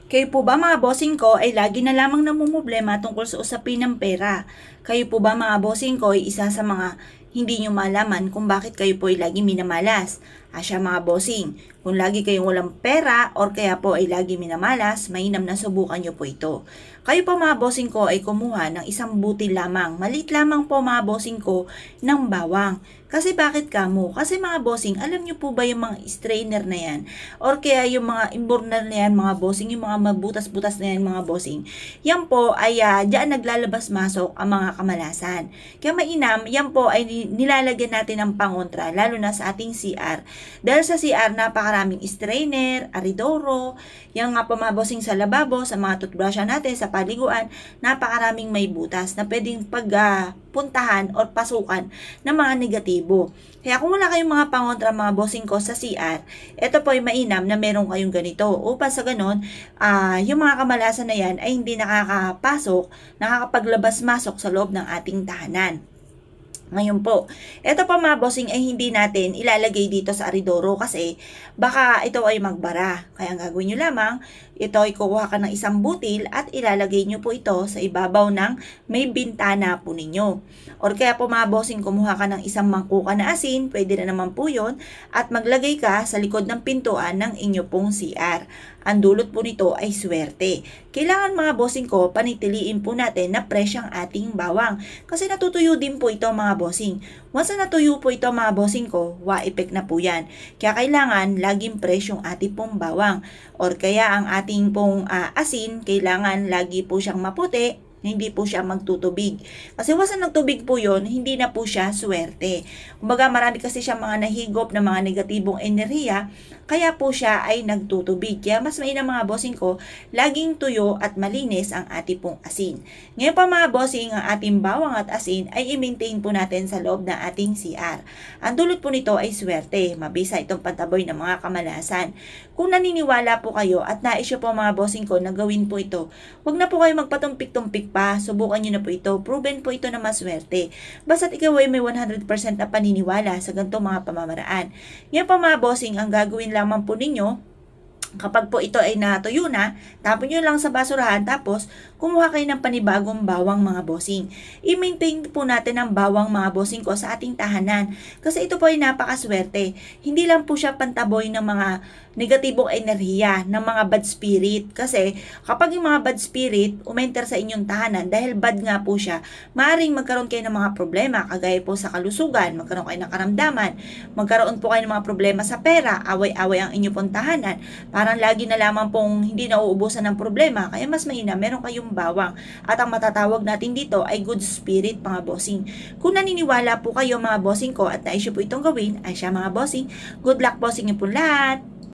Kayo po ba mga bossing ko ay lagi na lamang namumblema tungkol sa usapin ng pera? Kayo po ba mga bossing ko ay isa sa mga hindi nyo malaman kung bakit kayo po ay lagi minamalas? Asya mga bossing, kung lagi kayong walang pera or kaya po ay lagi minamalas, mainam na subukan nyo po ito. Kayo po mga bossing ko ay kumuha ng isang butil lamang, maliit lamang po mga bossing ko ng bawang. Kasi bakit kamo? Kasi mga bossing, alam nyo po ba yung mga strainer na yan? Or kaya yung mga imbornal na yan mga bossing, yung mga mabutas-butas na yan mga bossing. Yan po ay diyan naglalabas-masok ang mga kamalasan. Kaya mainam, yan po ay nilalagyan natin ng pangontra, lalo na sa ating CR. Dahil sa CR, napakaraming strainer, aridoro, yung nga po mga bossing sa lababo, sa mga toothbrush natin, sa paliguan, napakaraming may butas na pwedeng puntahan or pasukan ng mga negatibo. Kaya kung wala kayong mga pangontra mga bossing ko sa CR, ito po ay mainam na meron kayong ganito. Upang sa ganon, yung mga kamalasan na yan ay hindi nakakapasok, nakakapaglabas-masok sa loob ng ating tahanan. Ngayon po, ito pa mga bossing ay hindi natin ilalagay dito sa aridoro kasi baka ito ay magbara. Kaya ang gagawin nyo lamang, ito ay kukuha ka ng isang butil at ilalagay nyo po ito sa ibabaw ng may bintana po ninyo. Or kaya po mga bossing, kumuha ka ng isang mangkuka na asin, pwede na naman po yun, at maglagay ka sa likod ng pintuan ng inyo pong CR. Ang dulot po nito ay swerte. Kailangan mga bossing ko, panitiliin po natin na fresh ang ating bawang. Kasi natutuyo din po ito mga bossing. Once na natuyo po ito mga bossing ko, wa-effect na po yan. Kaya kailangan laging fresh yung ating pong bawang. Or kaya ang ating pong asin, kailangan lagi po siyang maputi, hindi po siya magtutubig. Kasi once na nagtubig po yon, hindi na po siya swerte. Kumbaga marami kasi siya mga nahigop na mga negatibong enerhiya, kaya po siya ay nagtutubig. Kaya mas mainam mga bossing ko, laging tuyo at malinis ang ating pong asin. Ngayon pa mga bossing, ang ating bawang at asin ay i-maintain po natin sa loob ng ating CR. Ang dulot po nito ay swerte, mabisa itong pantaboy ng mga kamalasan. Kung naniniwala po kayo at naisyo po mga bossing ko na gawin po ito, huwag na po kayo magpatumpik-tumpik pa, subukan nyo na po ito, proven po ito na maswerte. Basta't ikaw ay may 100% na paniniwala sa ganitong mga pamamaraan. Ngayon pa mga bossing, ang gagawin lamang po ninyo, kapag po ito ay natuyo na, tapon nyo lang sa basurahan, tapos kumuha kayo ng panibagong bawang mga bossing. I-maintain po natin ang bawang mga bossing ko sa ating tahanan. Kasi ito po ay napakaswerte. Hindi lang po siya pantaboy ng mga negatibong enerhiya, ng mga bad spirit. Kasi kapag yung mga bad spirit umenter sa inyong tahanan, dahil bad nga po siya, maaaring magkaroon kayo ng mga problema, kagaya po sa kalusugan, magkaroon kayo ng karamdaman, magkaroon po kayo ng mga problema sa pera, away-away ang inyong pong tahanan, parang lagi na lamang pong hindi nauubusan ng problema. Kaya mas mainam, meron kayong bawang. At ang matatawag natin dito ay good spirit mga bossing. Kung naniniwala po kayo mga bossing ko at naisyo po itong gawin, ay siya mga bossing, good luck bossing niyo po lahat!